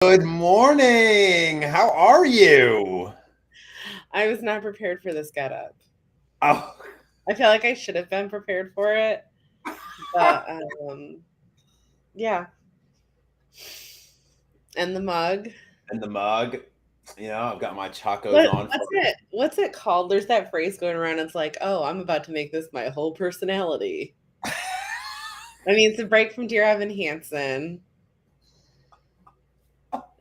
Good morning. How are you? I was not prepared for this getup. Oh, I feel like I should have been prepared for it, but yeah. And the mug. and the mug. I've got my Chacos What on what's for it? What's it called? There's that phrase going around. It's like, oh, I'm about to make this my whole personality. I mean, it's a break from Dear Evan Hansen.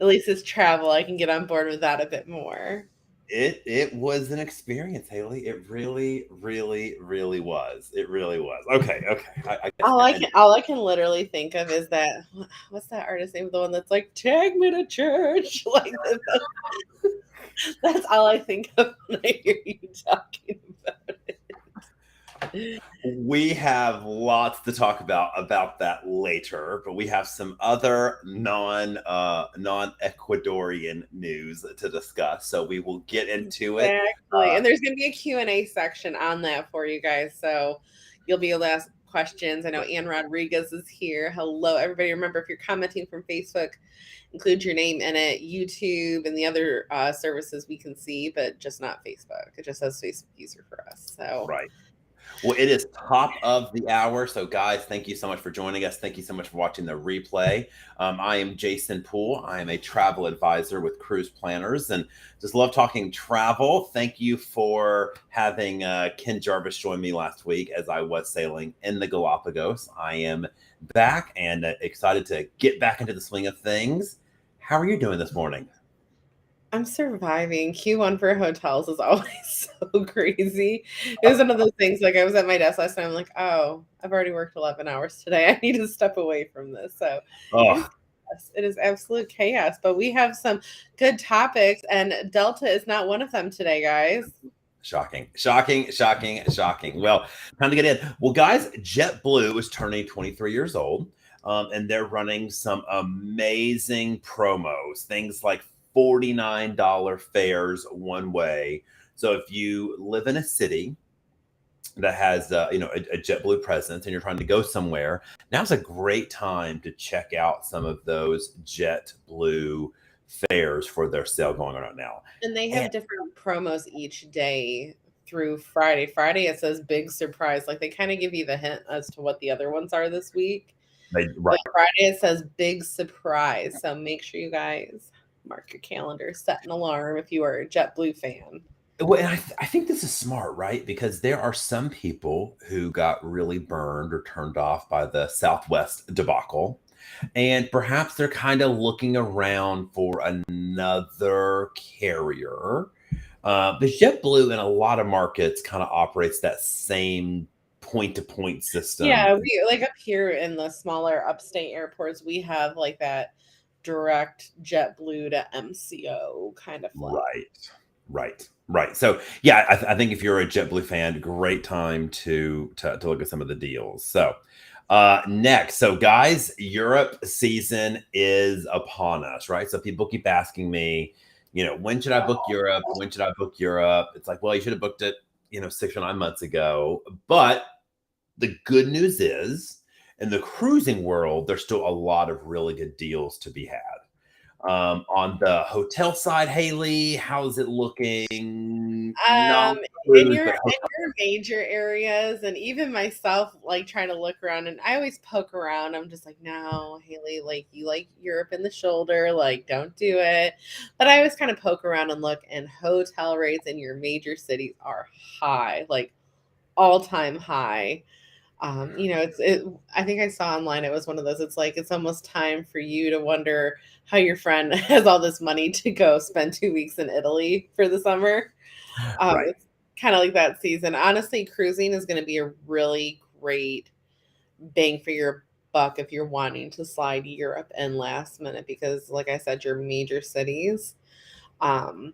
At least it's travel. I can get on board with that a bit more. it. It was an experience, Haley. It really, really, really was. It really was. Okay. I get All you. I And can all I can literally think of is that what's that artist name? The one that's like, take me to church. Like that's all I think of when I hear you talking about it. we have lots to talk about that later, but we have some other non Ecuadorian news to discuss. So we will get into it. Exactly. And there's going to be a Q&A section on that for you guys. So you'll be able to ask questions. I know Ann Rodriguez is here. Hello, everybody. Remember, if you're commenting from Facebook, include your name in it. YouTube and the other services we can see, but just not Facebook. It just says Facebook user for us. So Right. Well, it is top of the hour. So, guys, thank you so much for joining us. Thank you so much for watching the replay. I am Jason Poole. I am a travel advisor with Cruise Planners and just love talking travel. Thank you for having Ken Jarvis join me last week as I was sailing in the Galapagos. I am back and excited to get back into the swing of things. How are you doing this morning? I'm surviving. Q1 for hotels is always so crazy. It was one of those things like I was at my desk last night. I'm like, oh, I've already worked 11 hours today. I need to step away from this. So it is Oh, chaos. It is absolute chaos. But we have some good topics, and Delta is not one of them today, guys. Shocking. Well, time to get in. Well, guys, JetBlue is turning 23 years old, and they're running some amazing promos, things like $49 fares one way. So if you live in a city that has a JetBlue presence and you're trying to go somewhere, now's a great time to check out some of those JetBlue fares for their sale going on right now. And they And have different promos each day through Friday. Friday, it says big surprise. Like they kind of give you the hint as to what the other ones are this week. But right. Friday it says big surprise. So make sure you guys mark your calendar, set an alarm if you are a JetBlue fan. Well, and I think this is smart, right? Because there are some people who got really burned or turned off by the Southwest debacle. And perhaps they're kind of looking around for another carrier. But JetBlue in a lot of markets kind of operates that same point to point system. Yeah, we like up here in the smaller upstate airports, we have like that direct JetBlue to MCO kind of flight. Right. So yeah, I think if you're a JetBlue fan, great time to look at some of the deals. So next, so guys, Europe season is upon us, right? So people keep asking me, when should I book Europe? When should I book Europe? It's like, well, you should have booked it, 6 or 9 months ago. But the good news is, in the cruising world, there's still a lot of really good deals to be had. On the hotel side, Haley, how's it looking? Not Um, in cruise, your but in your major areas, and even myself, like trying to look around, and I always poke around. I'm just like, no, Haley, like you like Europe in the shoulder, like don't do it. But I always kind of poke around and look, and hotel rates in your major cities are high, like all time high. I think I saw online it was one of those. It's like it's almost time for you to wonder how your friend has all this money to go spend 2 weeks in Italy for the summer. right. It's kind of like that season. Honestly, cruising is going to be a really great bang for your buck if you're wanting to slide Europe in last minute because, like I said, your major cities. Um,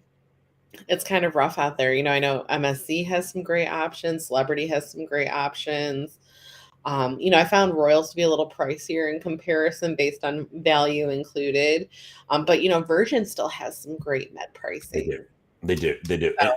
it's kind of rough out there. I know MSC has some great options. Celebrity has some great options. I found Royals to be a little pricier in comparison based on value included. But Virgin still has some great med They do. pricing. They do. So,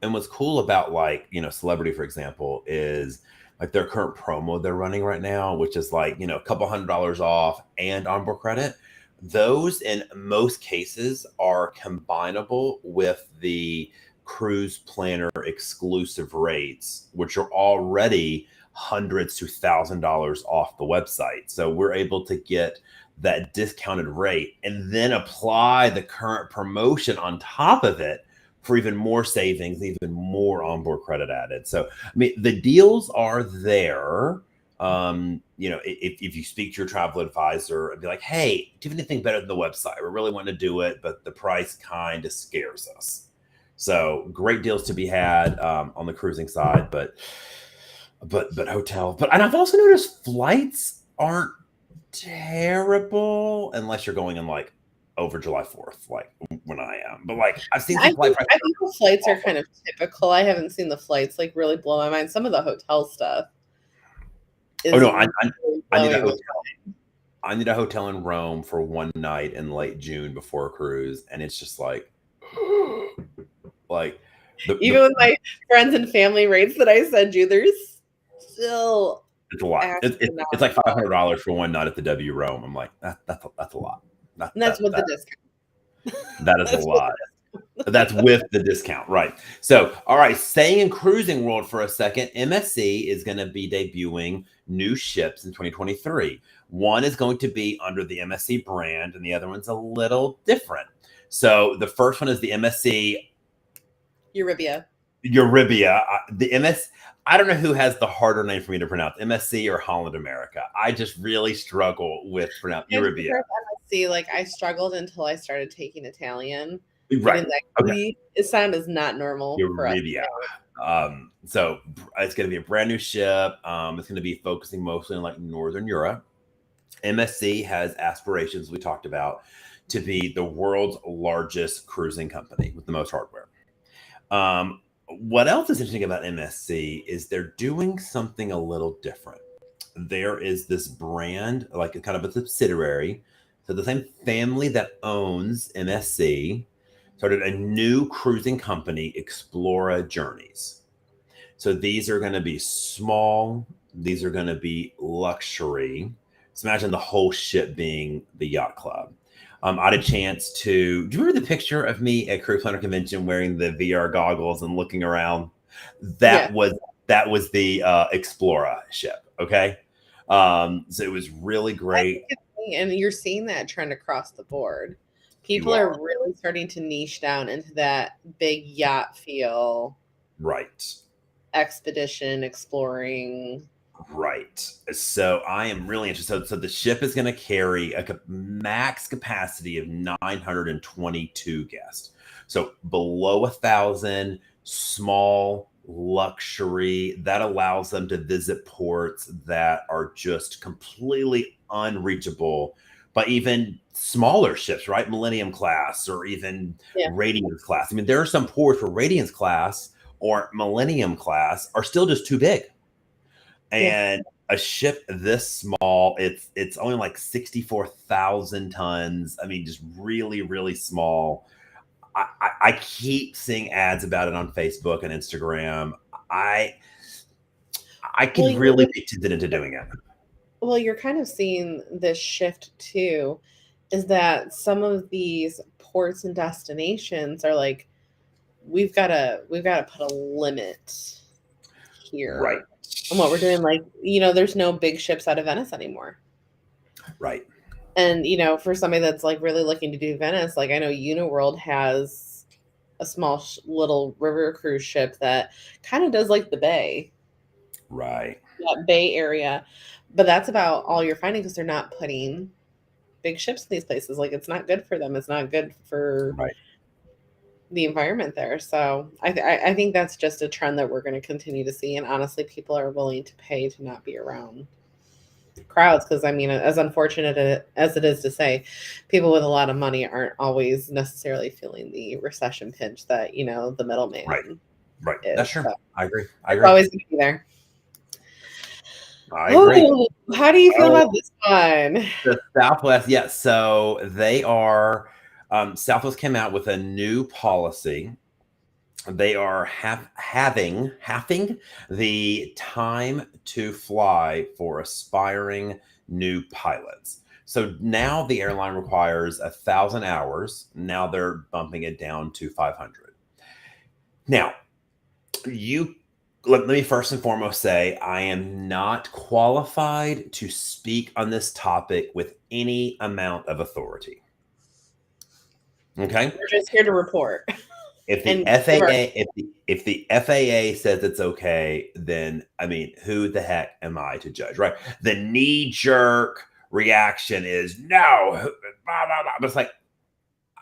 And what's cool about, like, Celebrity, for example, is like their current promo they're running right now, which is like, a couple $100 off and onboard credit. those in most cases are combinable with the cruise planner exclusive rates, which are already hundreds to $1,000 off the website. So we're able to get that discounted rate and then apply the current promotion on top of it for even more savings, even more onboard credit added. So, I mean, the deals are there. If you speak to your travel advisor and be like, hey, do you have anything better than the website? We really want to do it, but the price kind of scares us. So great deals to be had on the cruising side, but hotel. But and I've also noticed flights aren't terrible unless you're going in like over July 4th, like when I am. But like I've seen some flight prices. I think the flights are kind of typical. I haven't seen the flights like really blow my mind. Some of the hotel stuff. Oh no, I need a hotel. I need a hotel in Rome for one night in late June before a cruise, and it's just like even with my friends and family rates that I send you, there's still it's a lot. It's like $500 for one night at the W Rome. I'm like, that's a lot. That's with the discount. That is a lot. That's with the discount, right? So, all right, staying in cruising world for a second, MSC is going to be debuting new ships in 2023. One is going to be under the MSC brand, and the other one's a little different. So, the first one is the MSC Euribia. I don't know who has the harder name for me to pronounce, MSC or Holland America. I just really struggle with pronouncing Euribia. MSC, like I struggled until I started taking Italian. Right. Okay. It sound is not normal for us. So it's going to be a brand new ship. It's going to be focusing mostly on like Northern Europe. MSC has aspirations we talked about to be the world's largest cruising company with the most hardware. What else is interesting about MSC is they're doing something a little different. There is this brand, like a kind of a subsidiary. So the same family that owns MSC started a new cruising company, Explora Journeys. So these are going to be small. These are going to be luxury. So imagine the whole ship being the yacht club. I had a chance to. Do you remember the picture of me at Cruise Planner Convention wearing the VR goggles and looking around? That was the Explora ship. Okay, so it was really great. And you're seeing that trend across the board. People are really starting to niche down into that big yacht feel. Right. Expedition, exploring. Right. So I am really interested. So the ship is going to carry a max capacity of 922 guests. So below 1,000, small, luxury. That allows them to visit ports that are just completely unreachable by even smaller ships, right? Millennium class or even Radiance class. I mean, there are some ports where Radiance class or Millennium class are still just too big. And a ship this small, it's only like 64,000 tons. I mean, just really, really small. I keep seeing ads about it on Facebook and Instagram. I can really be tempted into doing it. Well, you're kind of seeing this shift too, is that some of these ports and destinations are like, we've got to put a limit here. Right. And what we're doing, like, there's no big ships out of Venice anymore. Right. And, for somebody that's like really looking to do Venice, like I know Uniworld has a small little river cruise ship that kind of does like the bay. Right. That bay area. But that's about all you're finding because they're not putting big ships in these places. Like it's not good for them. It's not good for the environment there. So I think that's just a trend that we're going to continue to see. And honestly, people are willing to pay to not be around crowds. Because I mean, as unfortunate as it is to say, people with a lot of money aren't always necessarily feeling the recession pinch that, the middleman. Right. That's true. So I agree. Always going to be there. I agree. How do you feel about this one? The Southwest, yes. So they are, Southwest came out with a new policy. They are halving the time to fly for aspiring new pilots. So now the airline requires 1,000 hours. Now they're bumping it down to 500. Now, you let me first and foremost say I am not qualified to speak on this topic with any amount of authority. Okay? We're just here to report If the and give our FAA if the FAA says it's okay, then I mean, who the heck am I to judge, right? The knee jerk reaction is no, blah, blah, blah. But it's like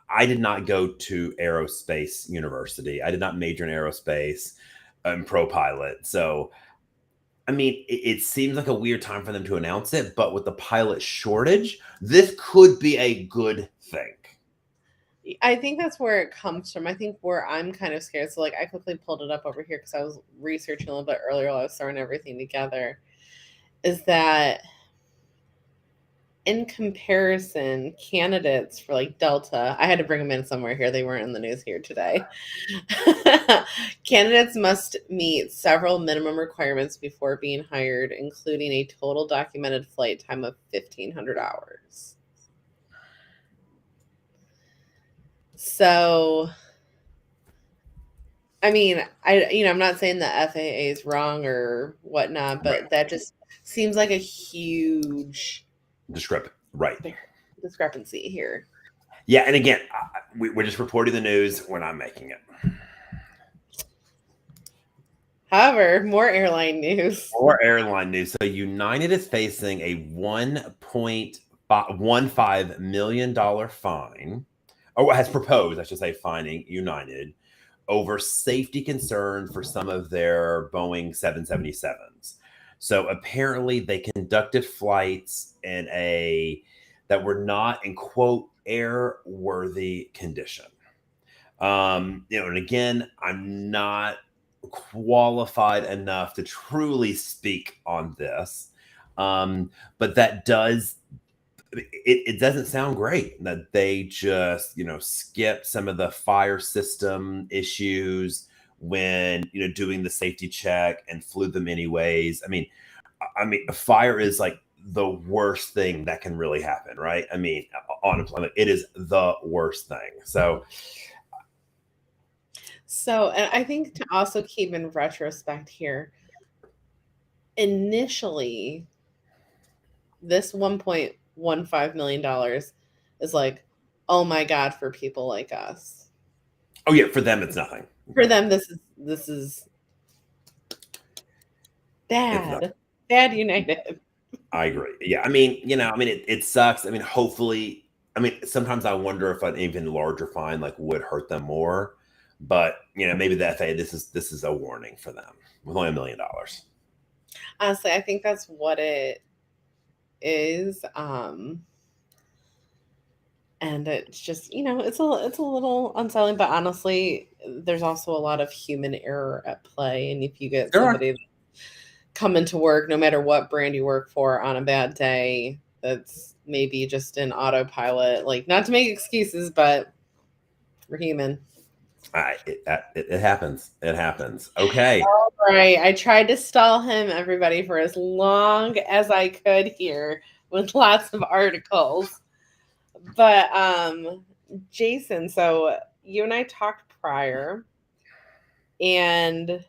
I did not go to aerospace university. I did not major in aerospace. I'm pro pilot, so I mean, it seems like a weird time for them to announce it, but with the pilot shortage, this could be a good thing. I think that's where it comes from. I think where I'm kind of scared. So, like, I quickly pulled it up over here because I was researching a little bit earlier while I was throwing everything together. Is that in comparison, candidates for like Delta, I had to bring them in somewhere here. They weren't in the news here today. Candidates must meet several minimum requirements before being hired, including a total documented flight time of 1,500 hours. So, I mean, I'm not saying the FAA is wrong or whatnot, Right. but that just seems like a huge Discrepant. Right. discrepancy here. Yeah. And again, we're just reporting the news. We're not making it. However, more airline news. More airline news. So United is facing a $1.15 million fine, or has proposed, I should say, fining United over safety concerns for some of their Boeing 777s. So apparently they conducted flights that were not in quote airworthy condition. And again, I'm not qualified enough to truly speak on this. But that it doesn't sound great that they just skipped some of the fire system issues when doing the safety check and flew them anyways. I mean a fire is like the worst thing that can really happen, right? I mean, honestly, it is the worst thing. So, and I think to also keep in retrospect here, initially, this $1.15 million is like, oh my God, for people like us. Oh yeah, for them it's nothing. For them, this is bad. Bad United. I agree. Yeah, it sucks. Hopefully, sometimes I wonder if an even larger fine like would hurt them more. But maybe the FAA, this is a warning for them with only $1 million. Honestly, I think that's what it is. And it's just it's a little unsettling, but honestly, there's also a lot of human error at play. And if you get somebody coming to work, no matter what brand you work for, on a bad day, that's maybe just an autopilot. Like, not to make excuses, but we're human. It happens. It happens. Okay. All right. I tried to stall him, everybody, for as long as I could here with lots of articles. But Jason, so you and I talked prior, and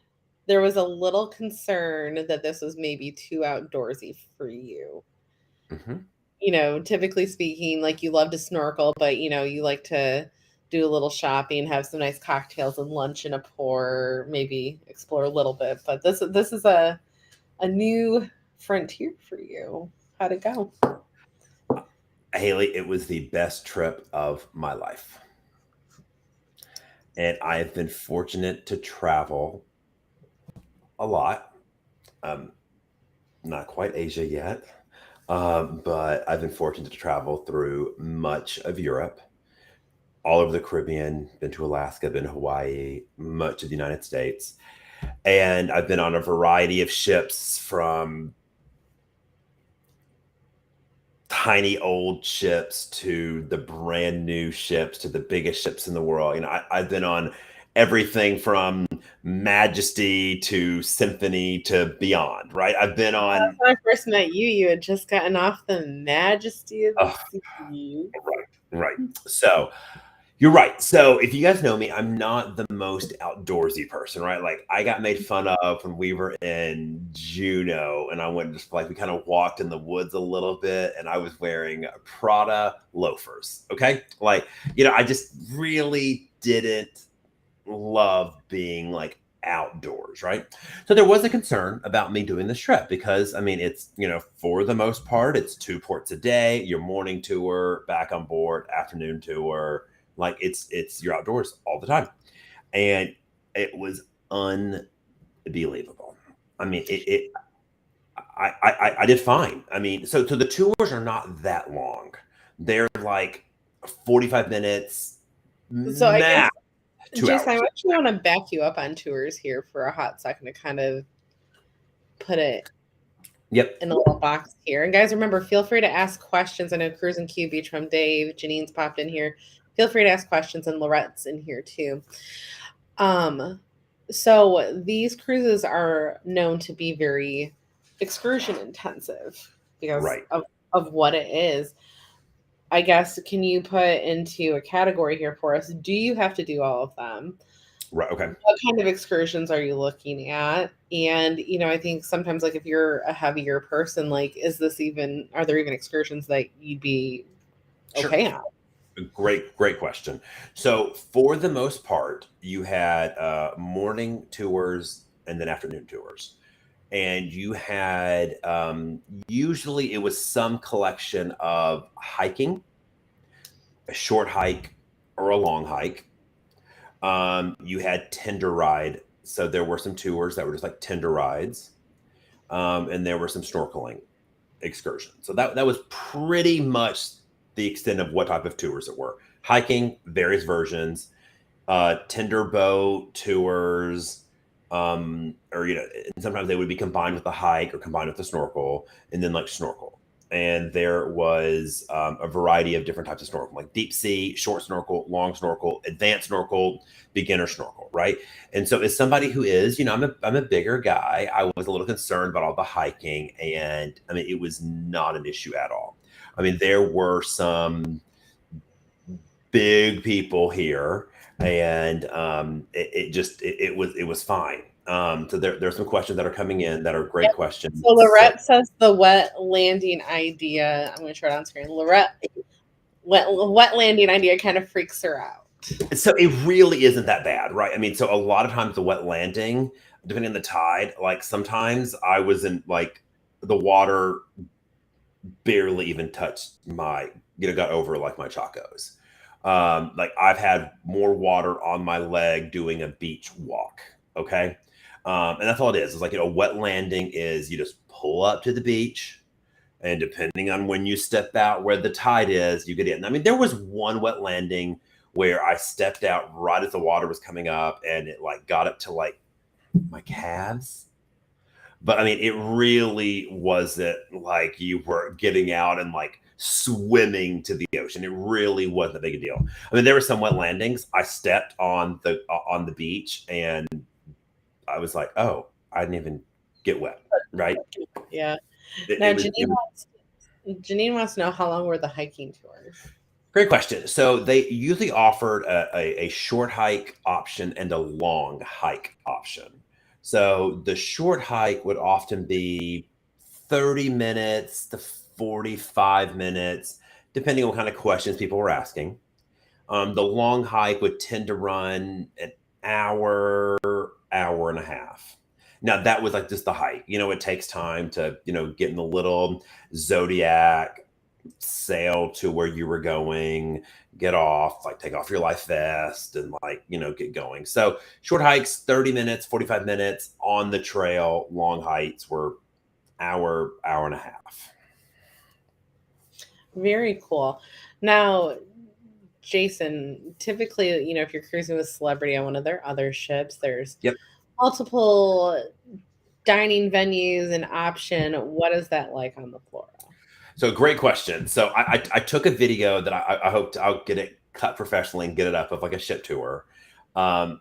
there was a little concern that this was maybe too outdoorsy for you. Mm-hmm. Typically speaking, like, you love to snorkel, but you like to do a little shopping, have some nice cocktails and lunch in a pour, maybe explore a little bit. But this is a new frontier for you. How'd it go? Haley, it was the best trip of my life. And I have been fortunate to travel a lot. Not quite Asia yet, but I've been fortunate to travel through much of Europe, all over the Caribbean, been to Alaska, been to Hawaii, much of the United States. And I've been on a variety of ships, from tiny old ships to the brand new ships to the biggest ships in the world. I've been on everything from Majesty to Symphony to beyond, right? I've been on. When I first met you, you had just gotten off the Majesty of the Oh, Sea. right. So you're right. So if you guys know me, I'm not the most outdoorsy person, right? Like I got made fun of when we were in Juneau and I went just like we kind of walked in the woods a little bit and I was wearing Prada loafers. Okay. Like, I just really didn't love being like outdoors, right? So there was a concern about me doing this trip because I mean it's for the most part it's 2 ports a day, your morning tour, back on board, afternoon tour, like it's you're outdoors all the time. And it was unbelievable. I mean I did fine. I mean, so the tours are not that long. They're like 45 minutes So I guess, max, two Jason, I hours. actually want to back you up on tours here for a hot second to kind of put it Yep. in a little box here. And guys, remember, feel free to ask questions. I know Cruise and Q Beach from Dave, Janine's popped in here. Feel free to ask questions, and Lorette's in here too. So these cruises are known to be very excursion intensive because Right. of what it is. I guess, can you put into a category here for us? Do you have to do all of them? Right. Okay. What kind of excursions are you looking at? And, I think sometimes like if you're a heavier person, like, are there even excursions that you'd be Sure. okay on? Great question. So for the most part, you had morning tours and then afternoon tours. And you had usually it was some collection of hiking, a short hike or a long hike. You had tender ride. So there were some tours that were just like tender rides. And there were some snorkeling excursions. So that was pretty much the extent of what type of tours it were. Hiking, various versions, tender boat tours, or and sometimes they would be combined with the hike or combined with the snorkel, and then like snorkel. And there was a variety of different types of snorkel, like deep sea, short snorkel, long snorkel, advanced snorkel, beginner snorkel, right? And so, as somebody who is, I'm a bigger guy, I was a little concerned about all the hiking, and I mean, it was not an issue at all. I mean, there were some big people here, and it was fine. So there's some questions that are coming in that are great Yep. questions. So Lorette says the wet landing idea. I'm going to show it on screen. Lorette, wet landing idea kind of freaks her out. So it really isn't that bad, right? I mean, so a lot of times the wet landing, depending on the tide, like sometimes I was in like the water barely even touched my, got over like my chacos. Like I've had more water on my leg doing a beach walk. Okay. And that's all it is. It's like, wet landing is you just pull up to the beach, and depending on when you step out where the tide is, you get in. I mean, there was one wet landing where I stepped out right as the water was coming up and it like got up to like my calves. But I mean, it really wasn't like you were getting out and like swimming to the ocean. It really wasn't a big deal. I mean, there were some wet landings. I stepped on the beach and I was like, oh, I didn't even get wet, right? Yeah. It, Now, it was, it was Janine wants to know how long were the hiking tours? Great question. So they usually offered a short hike option and a long hike option. So the short hike would often be 30 minutes to 45 minutes, depending on what kind of questions people were asking. The long hike would tend to run an hour, hour and a half. Now that was like just the hike. It takes time to, get in the little Zodiac, sail to where you were going, get off, like take off your life vest and like, get going. So short hikes, 30 minutes, 45 minutes on the trail. Long hikes were hour, hour and a half. Very cool. Now, Jason, typically, if you're cruising with celebrity on one of their other ships, there's Yep. multiple dining venues and option. What is that like on the Flora? So great question. So I took a video that I hope I'll get it cut professionally and get it up of like a ship tour.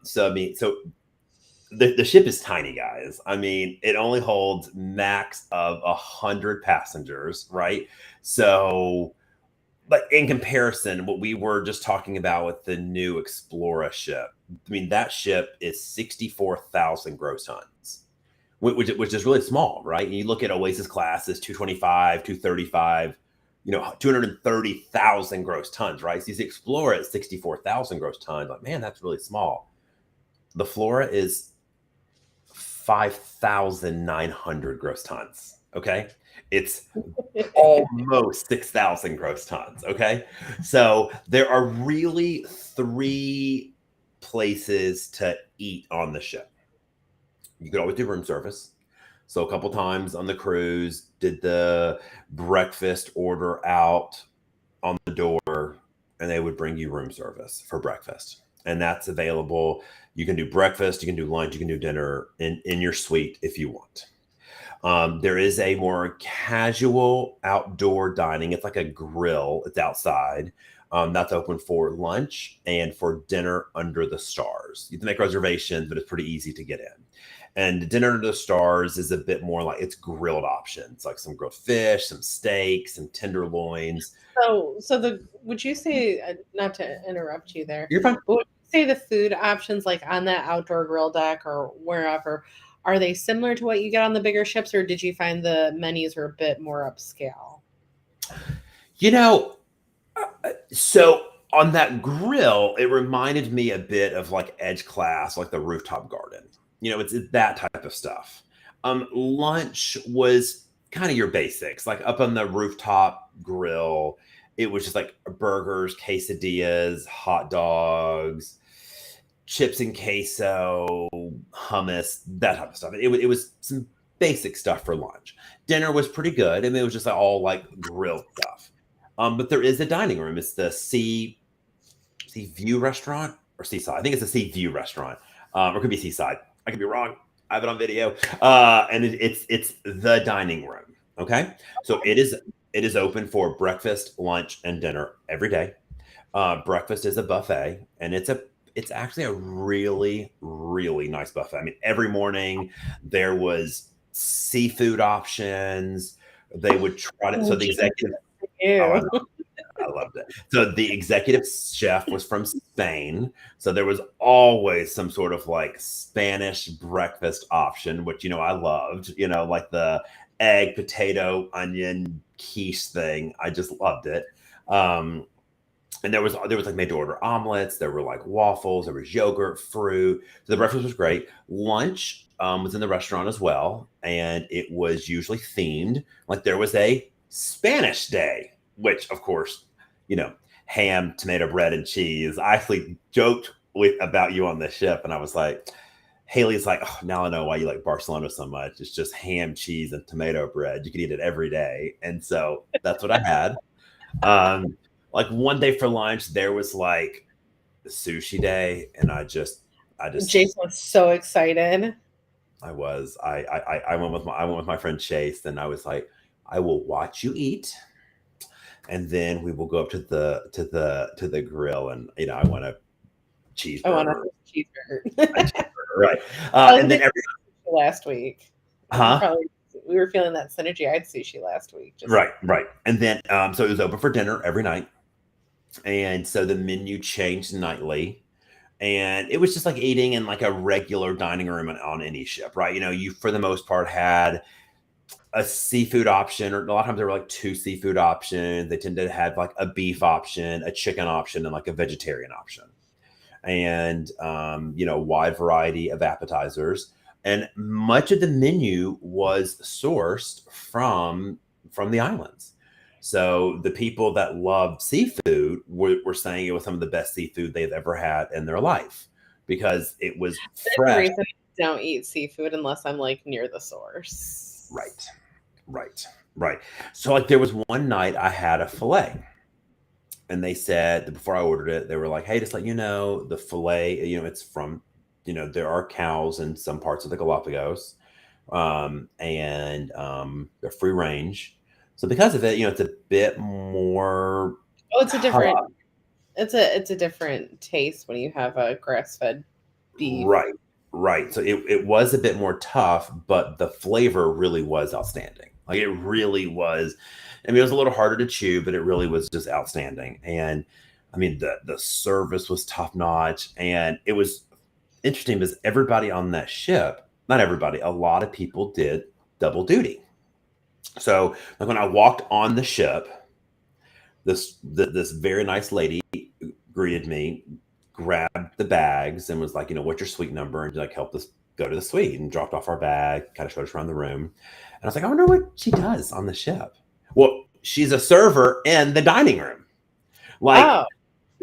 So I mean, so the ship is tiny, guys. I mean, it only holds max of 100 passengers, right? So, but in comparison, what we were just talking about with the new Explorer ship, I mean, that ship is 64,000 gross tons, which is really small, right? And you look at Oasis classes, 225, 235, 230,000 gross tons, right? So you see Explorer at 64,000 gross tons, like, man, that's really small. The Flora is 5,900 gross tons. Okay. It's almost 6,000 gross tons. Okay. So there are really three places to eat on the ship. You could always do room service. So a couple times on the cruise, did the breakfast order out on the door, and they would bring you room service for breakfast. And that's available. You can do breakfast, you can do lunch, you can do dinner in your suite if you want. There is a more casual outdoor dining. It's like a grill. It's outside. That's open for lunch and for dinner under the stars. You have to make reservations, but it's pretty easy to get in. And dinner under the stars is a bit more like it's grilled options, like some grilled fish, some steaks, some tenderloins. So would you say, not to interrupt you there, You're fine. but would you say the food options like on that outdoor grill deck or wherever, are they similar to what you get on the bigger ships, or did you find the menus are a bit more upscale? You know, so on that grill, it reminded me a bit of like Edge Class, like the rooftop garden. It's that type of stuff. Lunch was kind of your basics, like up on the rooftop grill. It was just like burgers, quesadillas, hot dogs, chips and queso, hummus, that type of stuff. It was some basic stuff for lunch. Dinner was pretty good. I mean, it was just all like grilled stuff. But there is a dining room. It's the Sea View restaurant or Seaside. I think it's a Sea View restaurant, or it could be Seaside. I could be wrong. I have it on video, and it's the dining room. Okay, so it is open for breakfast, lunch, and dinner every day. Breakfast is a buffet, and it's actually a really really nice buffet. I mean, every morning there was seafood options. They would try to. Oh, So the geez. executive. Oh, Ew. I loved it. So the executive chef was from Spain. So there was always some sort of like Spanish breakfast option, which, I loved, like the egg, potato, onion quiche thing. I just loved it. Um, and there was like made to order omelets. There were like waffles. There was yogurt, fruit. So the breakfast was great. Lunch was in the restaurant as well, and it was usually themed. Like there was a Spanish day, which of course, ham, tomato bread, and cheese. I actually joked about you on the ship, and I was like, Haley's like, oh, now I know why you like Barcelona so much. It's just ham, cheese, and tomato bread. You can eat it every day, and so that's what I had. Like one day for lunch, there was like sushi day, and Jason was so excited. I went with my friend Chase, and I was like, I will watch you eat, and then we will go up to the grill, and I want a I want a cheeseburger, cheeseburger. right? I was And then every last week. You huh. probably we were feeling that synergy. I had sushi last week. Just Right. And then so it was open for dinner every night. And so the menu changed nightly. And it was just like eating in like a regular dining room on any ship, right? You for the most part had a seafood option, or a lot of times there were like two seafood options. They tended to have like a beef option, a chicken option, and like a vegetarian option. And wide variety of appetizers. And much of the menu was sourced from the islands. So the people that loved seafood were saying it was some of the best seafood they've ever had in their life because it was there's a fresh. reason I don't eat seafood unless I'm like near the source. Right. So like there was one night I had a filet, and they said that before I ordered it, they were like, "Hey, just let you know, the fillet, it's from, there are cows in some parts of the Galapagos, and they're free range. So because of it, it's a bit more Oh, it's a different. tough." It's a different taste when you have a grass fed beef. Right. Right. So it was a bit more tough, but the flavor really was outstanding. Like it really was. I mean, it was a little harder to chew, but it really was just outstanding. And I mean, the service was top notch, and it was interesting because everybody on that ship, not everybody, a lot of people did double duty. So like when I walked on the ship, this very nice lady greeted me, grabbed the bags, and was like, what's your suite number? And like helped us go to the suite and dropped off our bag, kind of showed us around the room. And I was like, I wonder what she does on the ship. Well, she's a server in the dining room. Like Oh,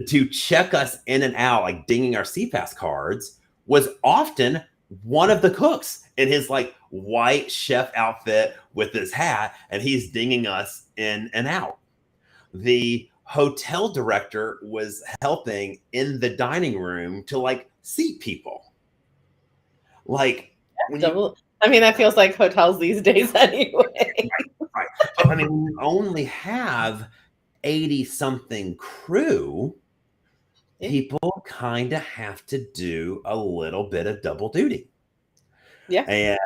to check us in and out, like dinging our CPAS cards, was often one of the cooks in his like white chef outfit with his hat, and he's dinging us in and out. The hotel director was helping in the dining room to like seat people. Like when you double. I mean, that feels like hotels these days anyway. right. But I mean, when you only have 80 something crew, Yeah. people kind of have to do a little bit of double duty. Yeah. And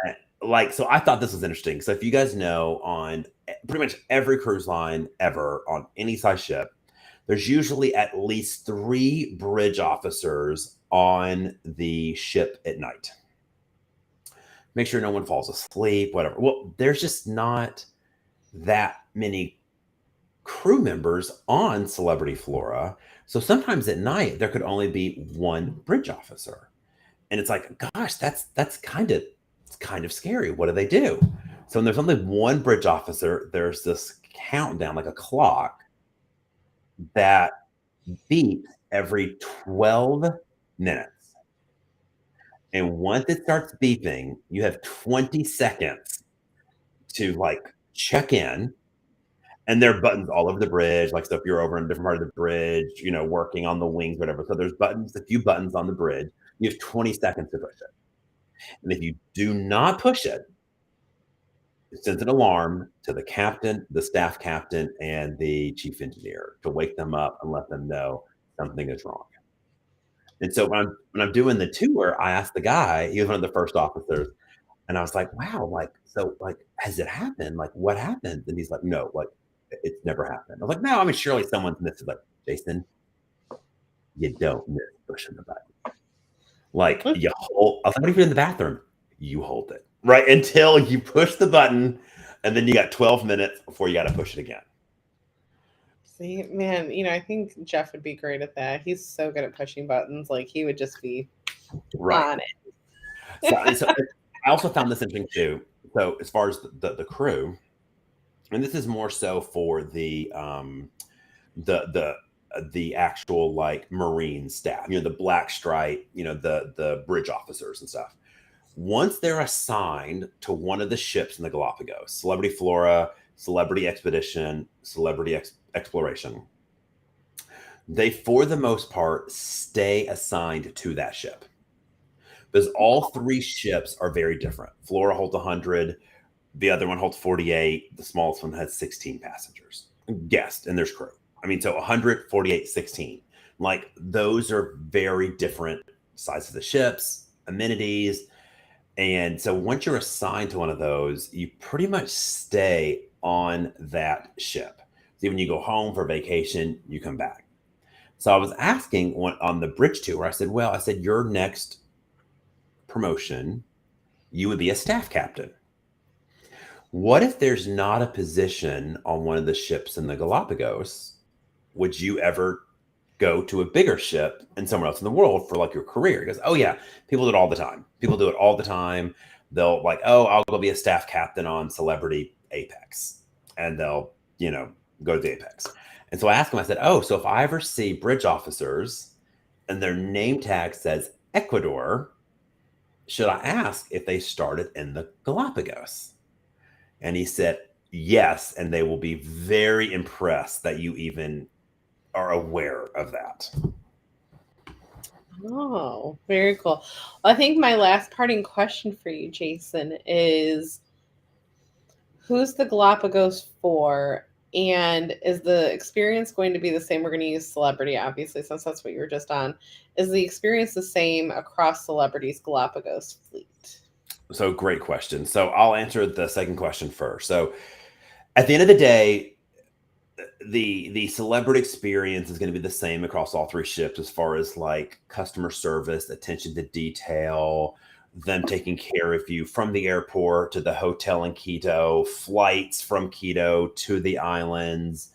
like, so I thought this was interesting. So if you guys know, on pretty much every cruise line ever on any size ship, there's usually at least 3 bridge officers on the ship at night. Make sure no one falls asleep, whatever. Well, there's just not that many crew members on Celebrity Flora. So sometimes at night there could only be 1 bridge officer. And it's like, gosh, that's kind of scary. What do they do? So when there's only 1 bridge officer, there's this countdown, like a clock, that beeps every 12 minutes. And once it starts beeping, you have 20 seconds to like check in. And there are buttons all over the bridge. Like, so if you're over in a different part of the bridge, working on the wings, whatever. So there's buttons, a few buttons on the bridge. You have 20 seconds to push it. And if you do not push it, it sends an alarm to the captain, the staff captain, and the chief engineer to wake them up and let them know something is wrong. And so when I'm doing the tour, I asked the guy, he was one of the first officers, and I was like, wow, like, so like, has it happened? Like, what happened? And he's like, no, like, it's never happened. I was like, no, I mean, surely someone's missed it. Like, Jason, you don't miss pushing the button. Like, you hold, I was like, what if you're in the bathroom? You hold it, right? Until you push the button, and then you got 12 minutes before you got to push it again. See, man, I think Jeff would be great at that. He's so good at pushing buttons. Like he would just be Right. on So I also found this interesting too. So as far as the crew, and this is more so for the actual like Marine staff, the black stripe, the bridge officers and stuff. Once they're assigned to one of the ships in the Galapagos, Celebrity Flora, Celebrity Expedition, Celebrity Exploration, they, for the most part, stay assigned to that ship. Because all 3 ships are very different. Flora holds 100, the other one holds 48, the smallest one has 16 passengers, guests, and there's crew. I mean, so 100, 48, 16. Like, those are very different sizes of the ships, amenities. And so once you're assigned to one of those, you pretty much stay on that ship. So when you go home for vacation, you come back. So I was asking on the bridge tour, I said, your next promotion, you would be a staff captain. What if there's not a position on one of the ships in the Galapagos? Would you ever go to a bigger ship and somewhere else in the world for like your career? He goes, oh yeah, people do it all the time. People do it all the time. They'll like, oh, I'll go be a staff captain on Celebrity Apex. And they'll, go to the Apex. And so I asked him, I said, oh, so if I ever see bridge officers and their name tag says Ecuador, should I ask if they started in the Galapagos? And he said, yes. And they will be very impressed that you even are aware of that. Oh, very cool. I think my last parting question for you, Jason, is who's the Galapagos for And is the experience going to be the same? We're going to use celebrity, obviously, since that's what you were just on. Is the experience the same across Celebrity's Galapagos fleet? So great question. So I'll answer the second question first. So at the end of the day, the celebrity experience is going to be the same across all three ships as far as like customer service, attention to detail, them taking care of you from the airport to the hotel in Quito, flights from Quito to the islands,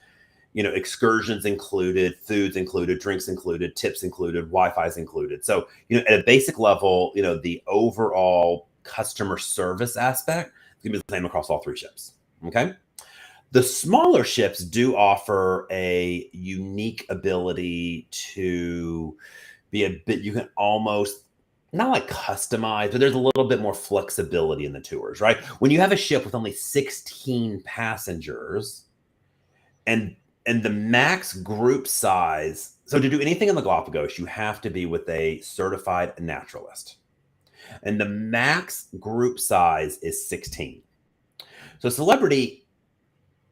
excursions included, foods included, drinks included, tips included, Wi-Fi's included. So, at a basic level, the overall customer service aspect is going to be the same across all three ships. Okay. The smaller ships do offer a unique ability to be a bit, you can almost not like customize, but there's a little bit more flexibility in the tours, right? When you have a ship with only 16 passengers and the max group size, so to do anything in the Galapagos, you have to be with a certified naturalist. And the max group size is 16. So Celebrity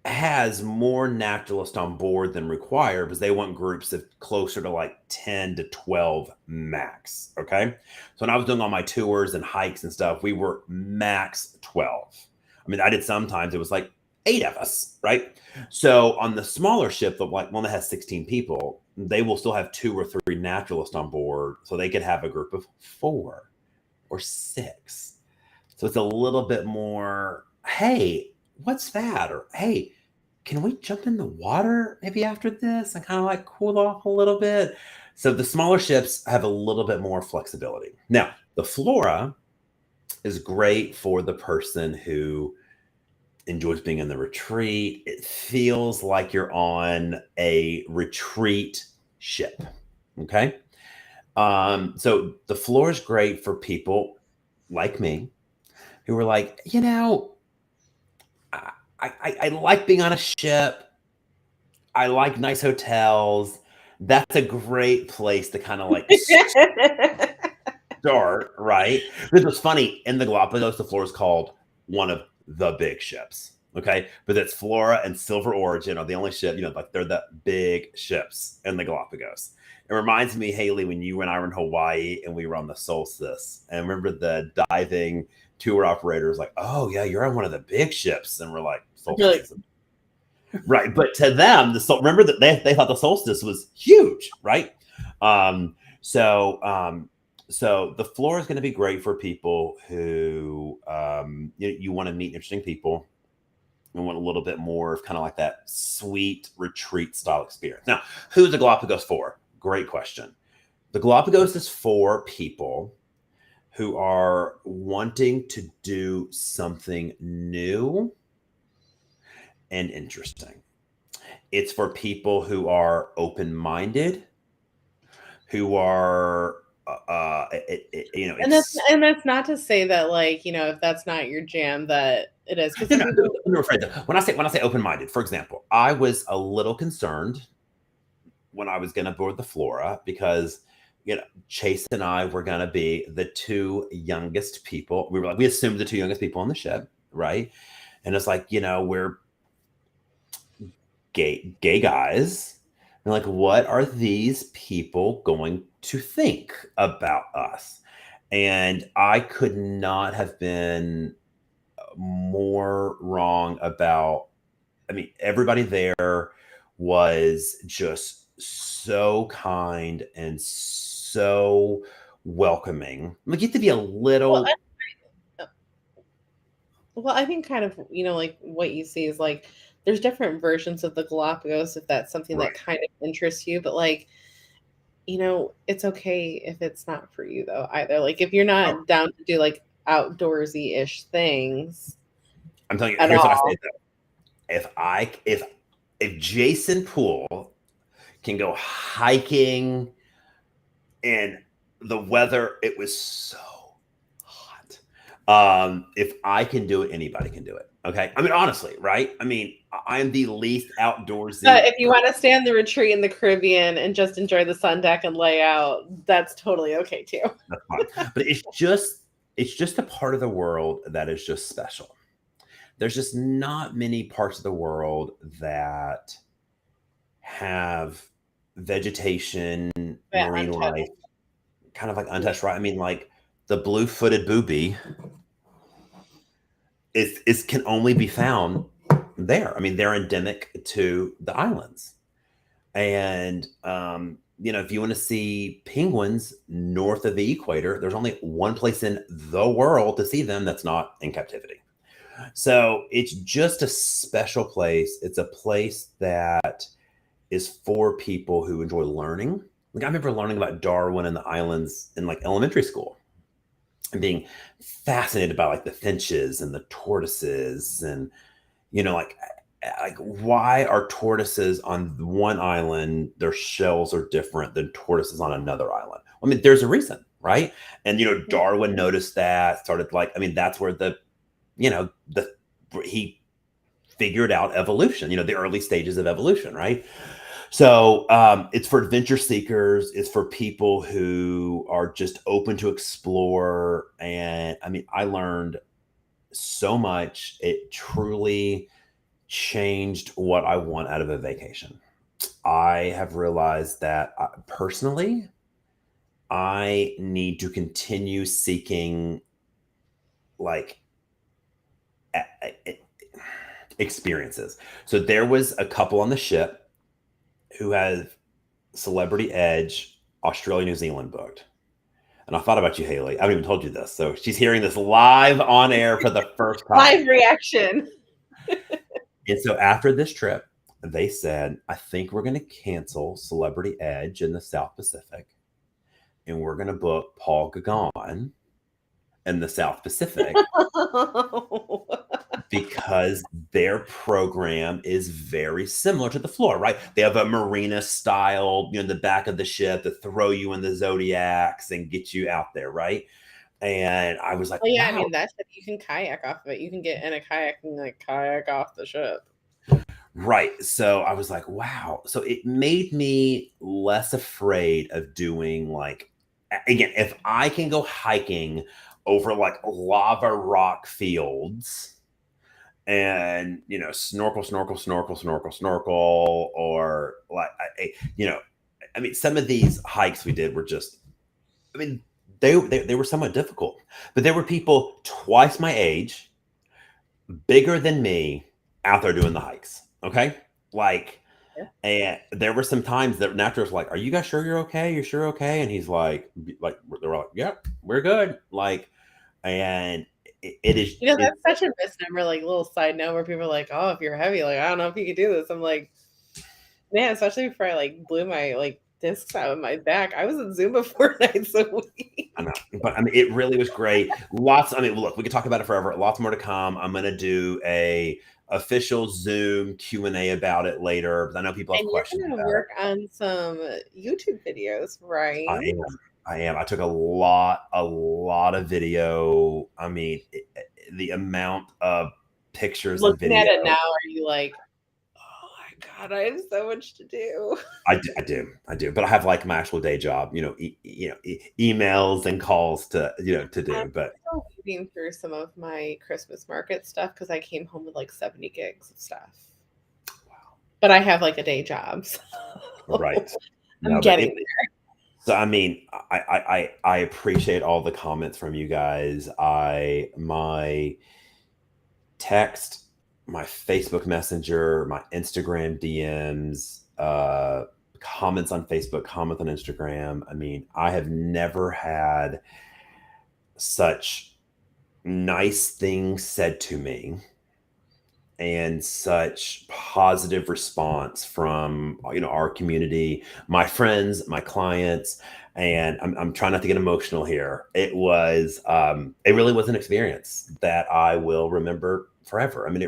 has more naturalists on board than required because they want groups of closer to like 10 to 12 max. Okay. So when I was doing all my tours and hikes and stuff, we were max 12. I mean, I did sometimes it was like 8 of us, right? So on the smaller ship, the like one that has 16 people, they will still have 2 or 3 naturalists on board. So they could have a group of 4 or 6. So it's a little bit more, hey, what's that? Or, hey, can we jump in the water maybe after this and kind of like cool off a little bit? So the smaller ships have a little bit more flexibility. Now, the Flora is great for the person who enjoys being in the retreat. It feels like you're on a retreat ship. Okay. So the Flora is great for people like me who were like, I like being on a ship. I like nice hotels. That's a great place to kind of like start, right? This was funny. In the Galapagos, the Flora is called one of the big ships. Okay. But it's Flora and Silver Origin are the only ship, like they're the big ships in the Galapagos. It reminds me, Haley, when you and I were in Hawaii and we were on the Solstice. And remember the diving tour operators like, oh yeah, you're on one of the big ships. And we're like, Solstice. Right. But to them, remember that they thought the Solstice was huge, right? So the Flora is going to be great for people who you want to meet interesting people and want a little bit more of kind of like that sweet retreat style experience. Now, who's the Galapagos for? Great question. The Galapagos is for people who are wanting to do something new and interesting. It's for people who are open-minded, who are and that's not to say that like if that's not your jam that it is. When I say open-minded, for example, I was a little concerned when I was going to board the Flora because Chase and I were going to be the 2 youngest people. We assumed the 2 youngest people on the ship, right? And it's like we're gay guys. And like, what are these people going to think about us? And I could not have been more wrong about, everybody there was just so kind and so welcoming. Like you have to be a little. Well, I think kind of, like what you see is like there's different versions of the Galapagos if that's something Right. that kind of interests you, but like it's okay if it's not for you though either. Like if you're not down to do like outdoorsy-ish things. I'm telling you, here's what I say though. If Jason Poole can go hiking and the weather, it was so hot. If I can do it, anybody can do it. Okay. Honestly, right? I'm the least outdoorsy. But if you want to stay on the retreat in the Caribbean and just enjoy the sun deck and lay out, that's totally okay too. That's fine. But it's just a part of the world that is just special. there's just not many parts of the world that have vegetation, Yeah, marine untouched. life, kind of like Yeah. untouched, right? I mean, like the blue-footed booby is can only be found there. I mean, they're endemic to the islands. And if you want to see penguins north of the equator, there's only one place in the world to see them that's not in captivity. So it's just a special place. It's a place that is for people who enjoy learning. Like I remember learning about Darwin and the islands in like elementary school and being fascinated by like the finches and the tortoises and like why are tortoises on one island their shells are different than tortoises on another island. I mean there's a reason, right? And Darwin noticed that, started like, I mean that's where the he figured out evolution, the early stages of evolution, right? So it's for adventure seekers. It's for people who are just open to explore. And I mean, I learned so much. It truly changed what I want out of a vacation. I have realized that personally, I need to continue seeking like experiences. So there was a couple on the ship who had Celebrity Edge Australia, New Zealand booked. And I thought about you, Haley. I haven't even told you this. So she's hearing this live on air for the first time. Live reaction. And so after this trip, they said, I think we're going to cancel Celebrity Edge in the South Pacific. And we're going to book Paul Gauguin in the South Pacific. Because their program is very similar to the floor, right? They have a marina style, in the back of the ship that throw you in the zodiacs and get you out there, right? And I was like, well, yeah, wow. I mean that's if you can kayak off of it. You can get in a kayak and like kayak off the ship. Right. So I was like, wow. So it made me less afraid of doing like, again, if I can go hiking over like lava rock fields and snorkel, or like I mean some of these hikes we did were just, I mean they were somewhat difficult, but there were people twice my age, bigger than me, out there doing the hikes. Okay, like, Yeah. and there were some times that Natural's like, "Are you guys sure you're okay? You're sure okay?" And he's like, they're like, "Yep, we're good." Like, and it is. That's such a misnomer, like little side note where people are like, oh, if you're heavy, like I don't know if you could do this. I'm like, man, especially before I like blew my like discs out of my back. I was in Zumba 4 nights a week. I know, but I mean, it really was great. Lots. I mean, look, we could talk about it forever. Lots more to come. I'm gonna do a official Zoom Q&A about it later, because I know people have And questions you're gonna about it. work on some YouTube videos, right? I am. I am. I took a lot of video. I mean, the amount of pictures and Looking at video. it now, are you like, oh my God, I have so much to do? I do. But I have like my actual day job. Emails and calls to to do. I'm But still weeding through some of my Christmas market stuff because I came home with like 70 gigs of stuff. wow, But I have like a day job. So right. I'm No, but getting there. so I mean, I appreciate all the comments from you guys. My text, my Facebook Messenger, my Instagram DMs, comments on Facebook, comments on Instagram. I mean, I have never had such nice things said to me and such positive response from our community, my friends, my clients. And I'm trying not to get emotional here. It really was an experience that I will remember forever. I mean,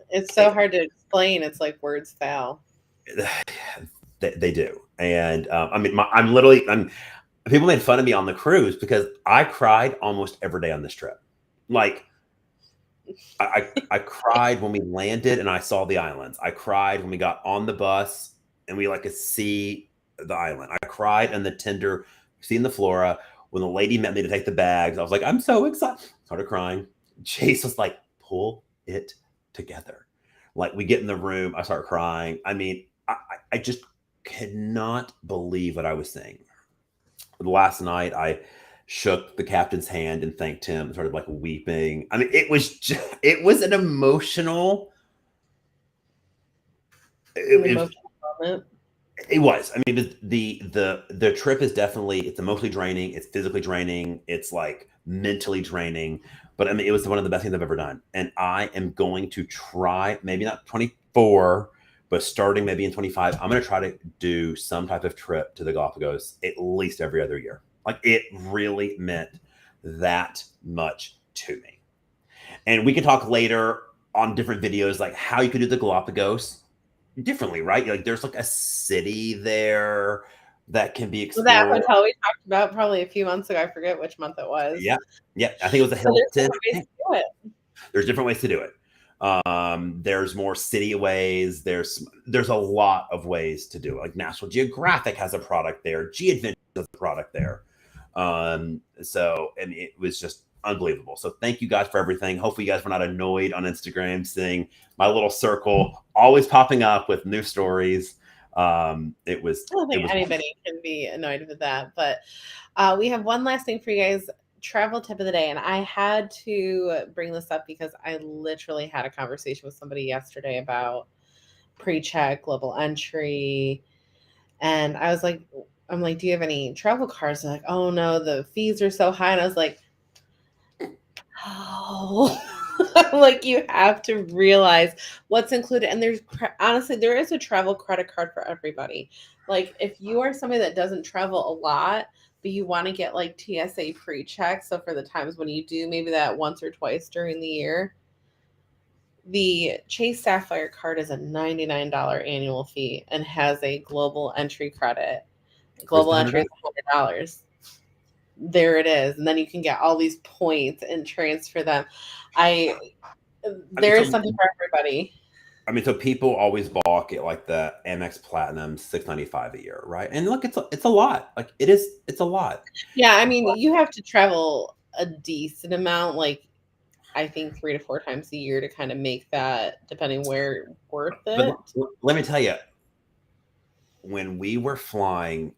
It's so hard to explain. It's like words fail. they do. And I mean, I'm people made fun of me on the cruise because I cried almost every day on this trip. Like, I cried when we landed and I saw the islands. I cried when we got on the bus and we could see the island. I cried in the tender, seeing the flora. When the lady met me to take the bags, I was like, I'm so excited. Started crying. Chase was like, pull it together. Like we get in the room, I start crying. I mean, I just cannot believe what I was seeing. Last night, I shook the captain's hand and thanked him, started like weeping. I mean, it was an emotional. An It, emotional moment. it was. I mean, the trip is definitely, it's emotionally draining. It's physically draining. It's like mentally draining. But I mean, it was one of the best things I've ever done. And I am going to try, maybe not 24, but starting maybe in 25, I'm going to try to do some type of trip to the Galapagos at least every other year. Like it really meant that much to me. And we can talk later on different videos, like how you could do the Galapagos differently, right? Like there's like a city there that can be Well, that explored. hotel we talked about probably a few months ago. I forget which month it was. Yeah. Yeah. I think it was a So there's Hilton. different ways to do it. There's different ways to do it. There's more city ways. There's a lot of ways to do it. Like National Geographic has a product there. G Adventure has a product there. So and it was just unbelievable. So thank you guys for everything. Hopefully you guys were not annoyed on Instagram seeing my little circle always popping up with new stories. It was. I don't It think was anybody can be annoyed with that. But we have one last thing for you guys, travel tip of the day. And I had to bring this up because I literally had a conversation with somebody yesterday about pre-check, global entry. And I was like, I'm like, do you have any travel cards? They're like, oh no, the fees are so high. And I was like, oh, like you have to realize what's included. And there's honestly, there is a travel credit card for everybody. Like if you are somebody that doesn't travel a lot, but you want to get like TSA pre-check. So for the times when you do maybe that once or twice during the year, the Chase Sapphire card is a $99 annual fee and has a global entry credit. Where's the Global entry is $100. There it is, and then you can get all these points and transfer them. I There is something for everybody. I mean, so people always balk at like the Amex Platinum $695 a year, right? And look, it's a lot. Like it is, it's a lot. Yeah, I mean, you have to travel a decent amount, like I think 3 to 4 times a year to kind of make that, depending where, worth But it. let me tell you, when we were flying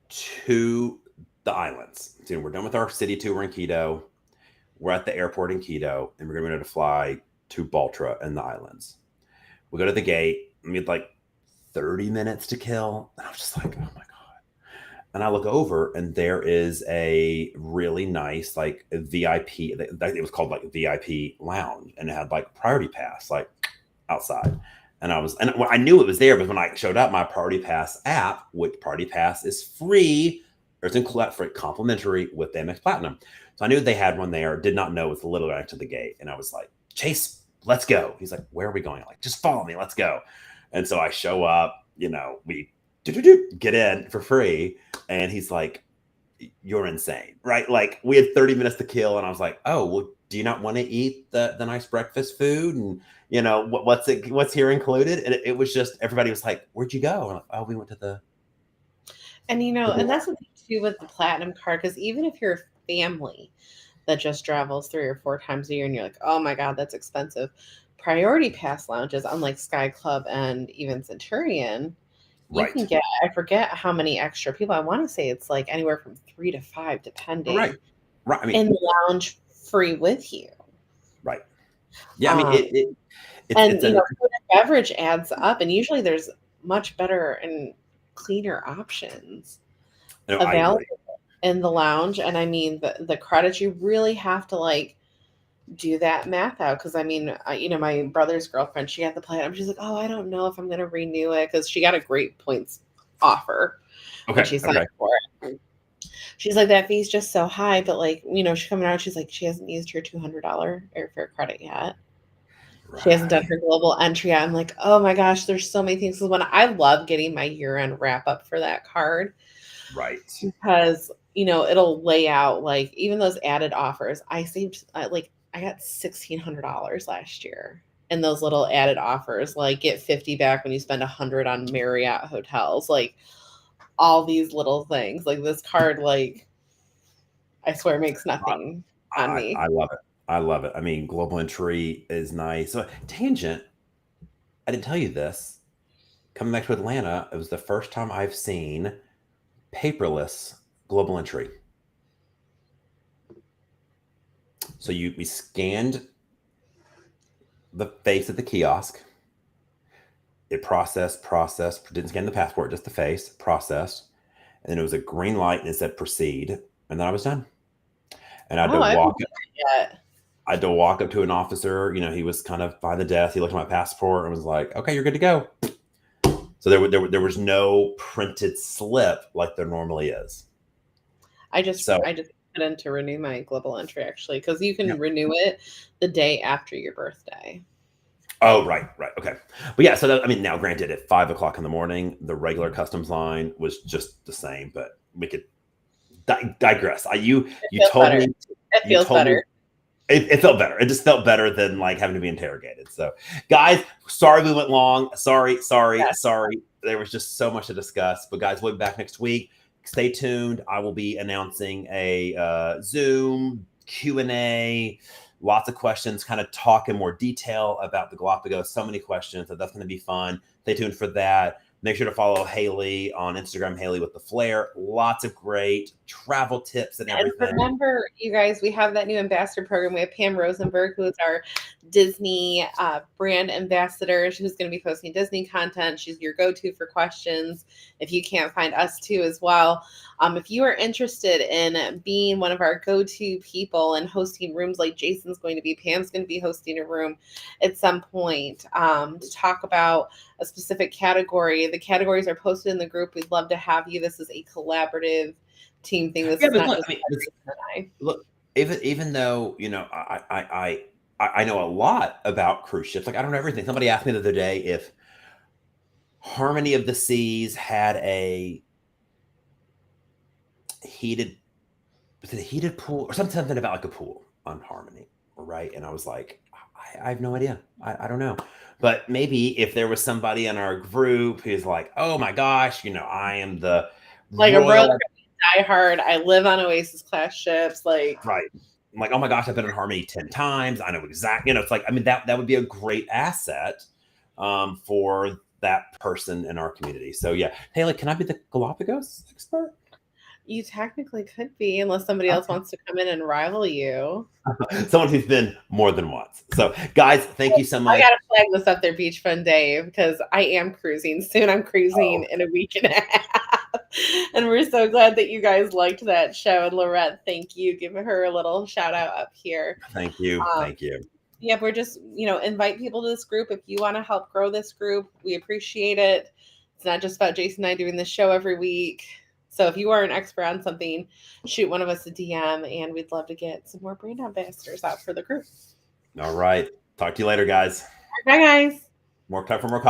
to the islands, so we're done with our city tour in Quito. We're at the airport in Quito, and we're going to fly to Baltra and the islands. We go to the gate, and we had like 30 minutes to kill. And I was just like, oh my God. And I look over, and there is a really nice, like VIP, it was called like VIP lounge, and it had like priority pass, like outside. And I knew it was there, but when I showed up, my Priority Pass app, which Priority Pass is free, or it's for complimentary with the MX Platinum. So I knew they had one there, did not know it was literally next to the gate. And I was like, Chase, let's go. He's like, where are we going? I'm like, just follow me, let's go. And so I show up, we get in for free. And he's like, you're insane, right? Like we had 30 minutes to kill. And I was like, oh, well, do you not want to eat the nice breakfast food? And what's here included? And it was just, everybody was like, where'd you go? And I'm like, oh, we went to the. And and that's the thing too with the platinum card, because even if you're a family that just travels 3 or 4 times a year and you're like, oh my God, that's expensive. Priority Pass lounges, unlike Sky Club and even Centurion, you Right. can get, I forget how many extra people. I want to say it's like anywhere from 3 to 5, depending. Right. I mean, in the lounge free with you. Right. Yeah. I mean, and food and beverage adds up, and usually there's much better and cleaner options available in the lounge. And I mean, the credits, you really have to like do that math out, because I mean, my brother's girlfriend, she had the platinum. She's like, oh, I don't know if I'm going to renew it, because she got a great points offer when she signed for it. She's like, that fee's just so high, but like, she's coming out, she's like, she hasn't used her $200 airfare credit yet. Right. She hasn't done her global entry yet. I'm like, oh my gosh, there's so many things. So when I love getting my year-end wrap up for that card, right? Because it'll lay out like even those added offers. I saved I got $1,600 last year in those little added offers, like get 50 back when you spend 100 on Marriott hotels, like all these little things. Like this card, like I swear makes nothing on me. I love it. I love it. I mean, global entry is nice. So, tangent, I didn't tell you this. Coming back to Atlanta, it was the first time I've seen paperless global entry. So we scanned the face at the kiosk. It processed, didn't scan the passport, just the face, processed. And then it was a green light and it said proceed. And then I was done. And I had to Oh, I haven't walk done it yet. I had to walk up to an officer. He was kind of by the desk. He looked at my passport and was like, "Okay, you're good to go." So there was no printed slip like there normally is. So I just put in to renew my global entry actually because you yeah. can renew it the day after your birthday. Oh, right, okay. But yeah, so I mean, now granted, at 5 o'clock in the morning, the regular customs line was just the same, but we could digress. It You feels told better. me It you feels told me better. it felt better. It just felt better than like having to be interrogated. So, guys, sorry we went long. Sorry. Yes. There was just so much to discuss. But guys, we'll be back next week. Stay tuned. I will be announcing a Zoom Q&A. Lots of questions, kind of talk in more detail about the Galapagos. So many questions. So that's going to be fun. Stay tuned for that. Make sure to follow Haley on Instagram, Haley with the Flair. Lots of great travel tips and And everything. remember, you guys, we have that new ambassador program. We have Pam Rosenberg, who is our Disney brand ambassador. Who's going to be posting Disney content. She's your go-to for questions. If you can't find us too as well. If you are interested in being one of our go-to people and hosting rooms like Jason's going to be, Pam's going to be hosting a room at some point to talk about a specific category. The categories are posted in the group. We'd love to have you. This is a collaborative team thing. This Yeah, is but not look, just I mean, I. look, even though I know a lot about cruise ships, like I don't know everything. Somebody asked me the other day if Harmony of the Seas had a heated was it a heated pool or something about like a pool on Harmony, right? And I was like, I have no idea. I don't know. But maybe if there was somebody in our group who's like, oh my gosh, I am the Like a Royal royal. Caribbean diehard. I live on Oasis class ships. Like, Right. I'm like, oh my gosh, I've been in Harmony 10 times. I know exactly, it's like, I mean, that would be a great asset for that person in our community. So yeah. Hey, like, can I be the Galapagos expert? you technically could be, unless somebody else Okay. wants to come in and rival you. Someone who's been more than once. So guys, thank you so I much. gotta flag this up there, Beachfront Dave, because I am cruising soon. I'm cruising Oh, in a week and a half. And we're so glad that you guys liked that show. And Lorette, thank you. Give her a little shout out up here. thank you. Um, Thank you. yeah, we're just, invite people to this group. If you want to help grow this group, we appreciate it. It's not just about Jason and I doing this show every week. So if you are an expert on something, shoot one of us a DM and we'd love to get some more brand ambassadors out for the group. All right. Talk to you later, guys. Bye, guys. More time for more coffee.